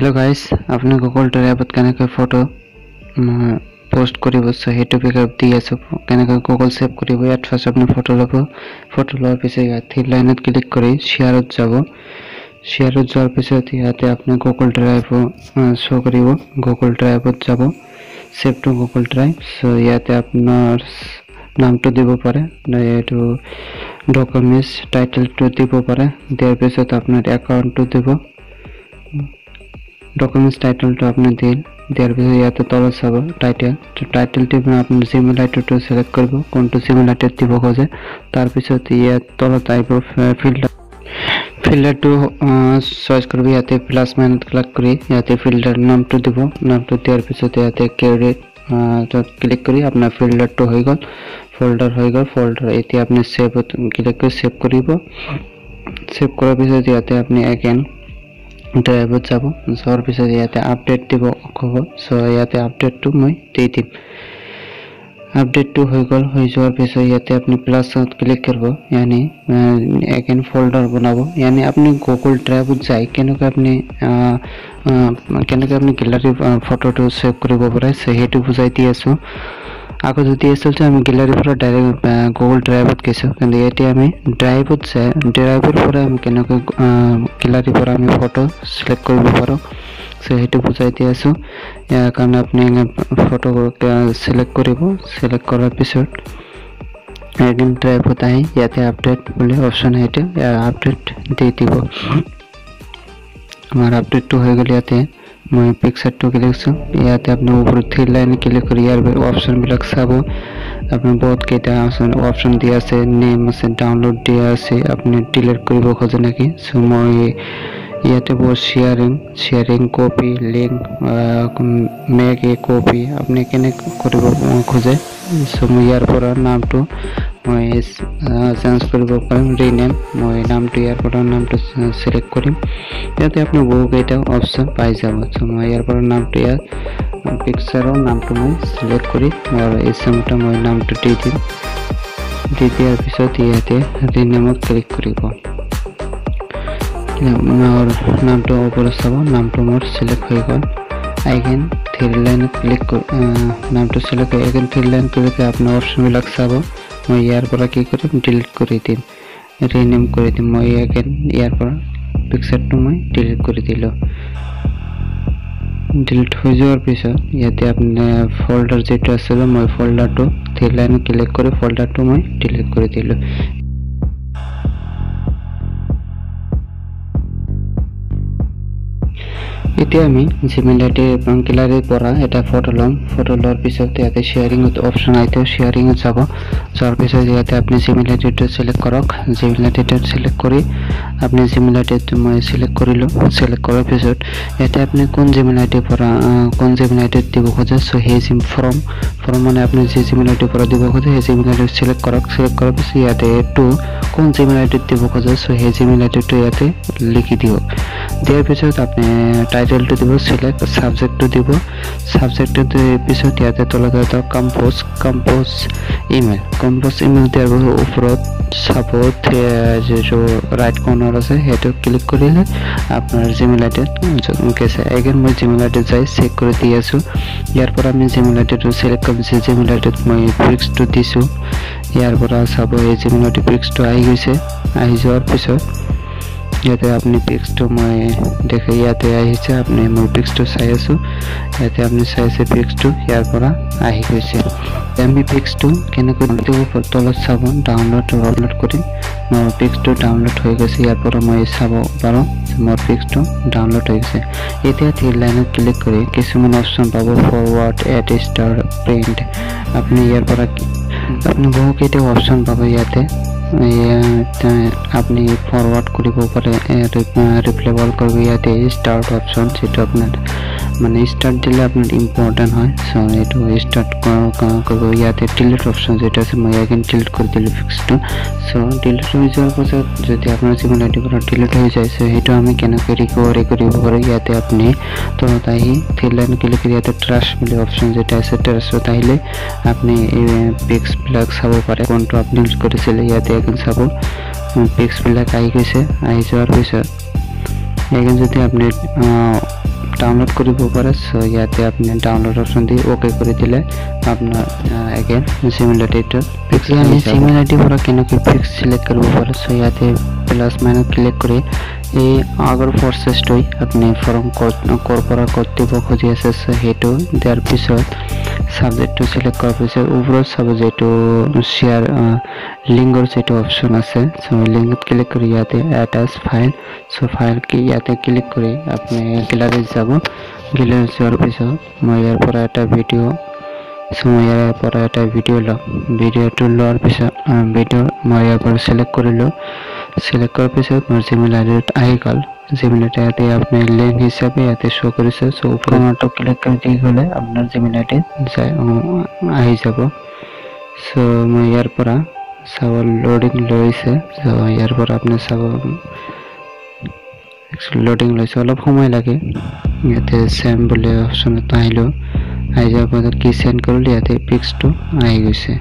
hello guys आपने Google ड्राइवत केनेকৈ photo post কৰিব সেইটো পিকআপ দি আছো কেনেকৈ গूगल সেভ কৰিব ইয়াত ফাৰ্স্ট আপুনি ফটো ল'ব ফটো লোৱাৰ পিছত ইয়াত থ্ৰী লাইনত ক্লিক কৰি শেয়াৰত যাব শেয়াৰত যোৱাৰ পিছত ইয়াতে আপুনি গूगल ড্ৰাইভ শো কৰিব গूगल ড্ৰাইভত যাব সেভ টু গूगल ড্ৰাইভ সো ইয়াতে আপোনাৰ নামটো দিব পাৰে এইটো ডকুমেন্টস টাইটেলটো দিব পাৰে দিয়াৰ পিছত আপোনাৰ একাউণ্টটো দিব डॉक्यूमेंट्स टाइटल तो आपने दियार पिছত ইয়াতে তলত চাব টাইটেলটি আপুনি জিমেইল আইডিটো সিলেক্ট কৰিব কোনটো জিমেইল আইডি দিব খোজে তাৰ পিছত ইয়াত তলত আহিব ফিল্টাৰটো চয়েস কৰিব ইয়াতে প্লাস মাইনাস ক্লিক কৰি ইয়াতে ফিল্টাৰ নামটো দিব নামটো দিয়াৰ পিছত ইয়াতে ক্ৰিয়েট ক্লিক কৰি আপোনাৰ ফিল্টাৰটো হৈ গল ফোল্ডাৰ এতিয়া আপুনি সেভত ক্লিক কৰি সেভ কৰিব সেভ কৰাৰ পিছত ইয়াতে আপুনি এগেইন ড্ৰাইভত যাব যোৱাৰ পিছত ইয়াতে আপডেট দিব হ'ব সো ইয়াতে আপডেটটো মই দি দিম আপডেটটো হৈ গল হৈ যোৱাৰ পিছত ইয়াতে আপুনি প্লাছত ক্লিক কৰিব यानी এগেইন ফোল্ডাৰ বনাব यानी আপুনি গूगल ড্ৰাইভত যাই কেনেকৈ আপুনি গ্যালাৰি ফটোটো সেভ কৰিব পাৰে সেইটো বুজাই দি আছো आगो যদি আছিল যে আমি গ্যালাৰি পৰা ডাইৰেক্ট গूगल ড্ৰাইভত গৈছো কিন্তু এতিয়া আমি ড্ৰাইভত যাই ড্ৰাইভৰ পৰা আমি কেনেকৈ গ্যালাৰি পৰা আমি ফটো সিলেক্ট কৰিব পাৰো সেইটো বুজাই দি আছো ইয়াৰ কাৰণে আপুনি ফটো সিলেক্ট কৰিব সিলেক্ট কৰাৰ পিছত এগেইন ড্ৰাইভত আহি ইয়াতে আপডেট বুলি অপচন আছে আপডেট দি দিব আমাৰ আপডেটটো হৈ গল ইয়াতে মই পিকচাৰটো ক্লিক কৰিছো ইয়াতে আপুনি ওপৰত থ্ৰী লাইন ক্লিক কৰি ইয়াৰ অপচন বিলাক চাব আপুনি বহুত কেইটা অপচন দি আছে নেম আছে ডাউনলোড দি আছে আপুনি ডিলিট কৰিব খোজে নেকি সো মই ইয়াতে বহুত sharing copy link make a copy আপনি কেনে কৰিব খোজে সো মই ইয়াৰ পৰা নামটো মই চেঞ্জ কৰিব পাৰিম ৰিনেম মই নামটো ইয়াৰ পৰা নামটো সিলেক্ট কৰিম ইয়াতে আপুনি বহুত কেইটা অপচন পাই যাব সো মই ইয়াৰ পৰা নামটো ইয়াত পিকচাৰৰ নামটো মই সিলেক্ট কৰি আৰু এই সমটা মই নামটো দি দিম দিয়াৰ পিছত ইয়াতে ৰিনেমত ক্লিক কৰিব মোৰ নামটো ওপৰত চাব নামটো মোৰ সিলেক্ট হৈ গল আইগেন থ্ৰী লাইনত ক্লিক নামটো সিলেক্ট হৈ আইগেন থ্ৰী লাইন কৰিতে আপোনাৰ অপচন বিলাক চাব মই ইয়াৰ পৰা কি কৰিম ডিলিট কৰি দিম ৰিনেম কৰি দিম মই আইগেন ইয়াৰ পৰা পিকচাৰটো মই ডিলিট কৰি দিলো ডিলিট হৈ যোৱাৰ পিছত ইয়াতে আপুনি ফোল্ডাৰ যেটো আছিল মই ফোল্ডাৰটো থ্ৰী লাইন ক্লিক কৰি ফোল্ডাৰটো মই ডিলিট কৰি দিলো এতিয়া আমি জিমেইল আইডি গ্যালাৰি পৰা এটা ফটো লম ফটো লোৱাৰ পিছত ইয়াতে শেয়াৰিং অপচন আইতে শেয়াৰিং যাব যাৰ পিছত ইয়াতে আপুনি জিমেইল আইডিটো সিলেক্ট কৰক জিমেইল আইডিটো সিলেক্ট কৰি আপুনি জিমেইল আইডিটো মই সিলেক্ট কৰিলো সিলেক্ট কৰাৰ পিছত ইয়াতে আপুনি কোন জিমেইল আইডি পৰা কোন জিমেইল আইডি দিব খোজে সো হে ফ্ৰম মানে আপুনি যে জিমেইল আইডি পৰা দিব খোজে হে জিমেইল আইডি সিলেক্ট কৰক সিলেক্ট কৰাৰ পিছত ইয়াতে টু কোন জিমেইল আইডি দিব খোজে সো হে জিমেইল আইডিটো ইয়াতে লিখি দিও দিয়াৰ পিছত আপুনি টাইটেলটো দিব সিলেক্ট সাবজেক্টটো দিব সাবজেক্টটো পিছত ইয়াতে তলত এটা কম্পোজ ইমেইল দিয়াৰ ওপৰত সাপোৰ্ট যে ৰাইট কৰ্নাৰ আছে হেটো ক্লিক কৰিলে আপোনাৰ জিমেইল আইডি গেছে এগেইন মই জিমেইল আইডি যাই চেক কৰি দি আছো ইয়াৰ পৰা আমি জিমেইল আইডিটো সিলেক্ট কৰিম যে জিমেইল আইডিত মই পিক্সটো দিছো ইয়াৰ পৰা চাব এই জিমেইল আইডি পিক্সটো আহি গৈছে আহি যোৱাৰ পিছত ইয়াতে আপনি পিক্সটো মই দেখে ইয়াতে আহিছে আপনি মই পিক্সটো চাই আছো ইয়াতে আপনি চাইছে পিক্সটো ইয়াৰ পৰা আহি গৈছে আমি পিক্সটো কেনেকৈ তলত চাব ডাউনলোড কৰিম মোৰ পিক্সটো ডাউনলোড হৈ গৈছে ইয়াৰ পৰা মই চাব পাৰো মোৰ পিক্সটো ডাউনলোড হৈ গৈছে এতিয়া থ্ৰী লাইনত ক্লিক কৰি কিছুমান অপচন পাব ফৰৱাৰ্ড এড ষ্টাৰ প্ৰিন্ট আপনি ইয়াৰ পৰা আপনি বহু কেইটা অপচন পাব ইয়াতে আপনি ফৰওয়াৰ্ড কৰিব পাৰে ৰিপ্লেবল কৰিব ইয়াতে স্টাৰ্ট অপশন যেটো আপনাৰ মানে স্টাৰ্ট দিলে আপনাৰ ইম্পৰ্টেন্ট হয় সো এটো স্টাৰ্ট কৰিব ইয়াতে ডিলিট অপশন যেটা আছে মই এগেইন ডিলিট কৰি দিলো ফিক্সটো সো ডিলিট হৈ যোৱাৰ পাছত যদি আপোনাৰ জিমেইল আইডি পৰা ডিলিট হৈ যায় সো হেটো আমি কেনেকৈ ৰিকভাৰি কৰিব পাৰো ইয়াতে আপনি তলত আহি থ্ৰী লাইন ক্লিক কৰি ইয়াতে ট্ৰাশ বুলি অপশন যেটা আছে ট্ৰাশত আহিলে আপনি পিক্স বিলাক চাব পাৰে কোনটো আপনি কৰিছিল ইয়াতে এখন চাব পিক্স বিলাক আহি গৈছে আহি যোৱাৰ পিছত এখন যদি আপনি ডাউনলোড কৰিব পাৰে সো ইয়াতে আপুনি ডাউনলোড অপশন দি ওকে কৰি দিলে আপোনাৰ এগেইন সিমুলেটেড পিক্স আমি সিমুলেটেড পৰা কেনেকৈ পিক্স সিলেক্ট কৰিব পাৰে সো ইয়াতে প্লাস মাইনাস ক্লিক কৰি এই আগৰ প্ৰসেছটো আপুনি ফৰ্ম কৰ পৰা কৰিব খুজি আছে সেইটো দিয়াৰ পিছত সাবজেক্টটো সিলেক্ট কৰাৰ পিছত ওপৰত সাবজেক্টটো শেয়াৰ লিংকৰ যেটো অপশন আছে সো লিংকত ক্লিক কৰি ইয়াতে অ্যাটাচ ফাইল সো ফাইল কি ইয়াতে ক্লিক কৰি আপনি গ্যালাৰি যাব গ্যালাৰি যাওয়াৰ পিছত মই ইয়াৰ পৰা এটা ভিডিও সো ইয়াৰ পৰা এটা ভিডিও লম ভিডিওটো লোৱাৰ পিছত ভিডিও মই ইয়াৰ পৰা সিলেক্ট কৰিলো সিলেক্ট কৰাৰ পিছত মোৰ জিমেইল আইডিত আহি গল জিমেইল আইডিতে আপনি লিংক হিচাপে ইয়াতে শো কৰিছে সো ওপৰটো ক্লিক কৰি দি গলে আপোনাৰ জিমেইল আইডি আহি যাব সো মই ইয়াৰ পৰা সব লোডিং লৈছে সো ইয়াৰ পৰা আপনি সব লোডিং লৈছে অলপ সময় লাগে ইয়াতে সেম বলে অপশন আহিলো আহি যাব কি সেন্ড কৰিলে ইয়াতে পিক্সটো আহি গৈছে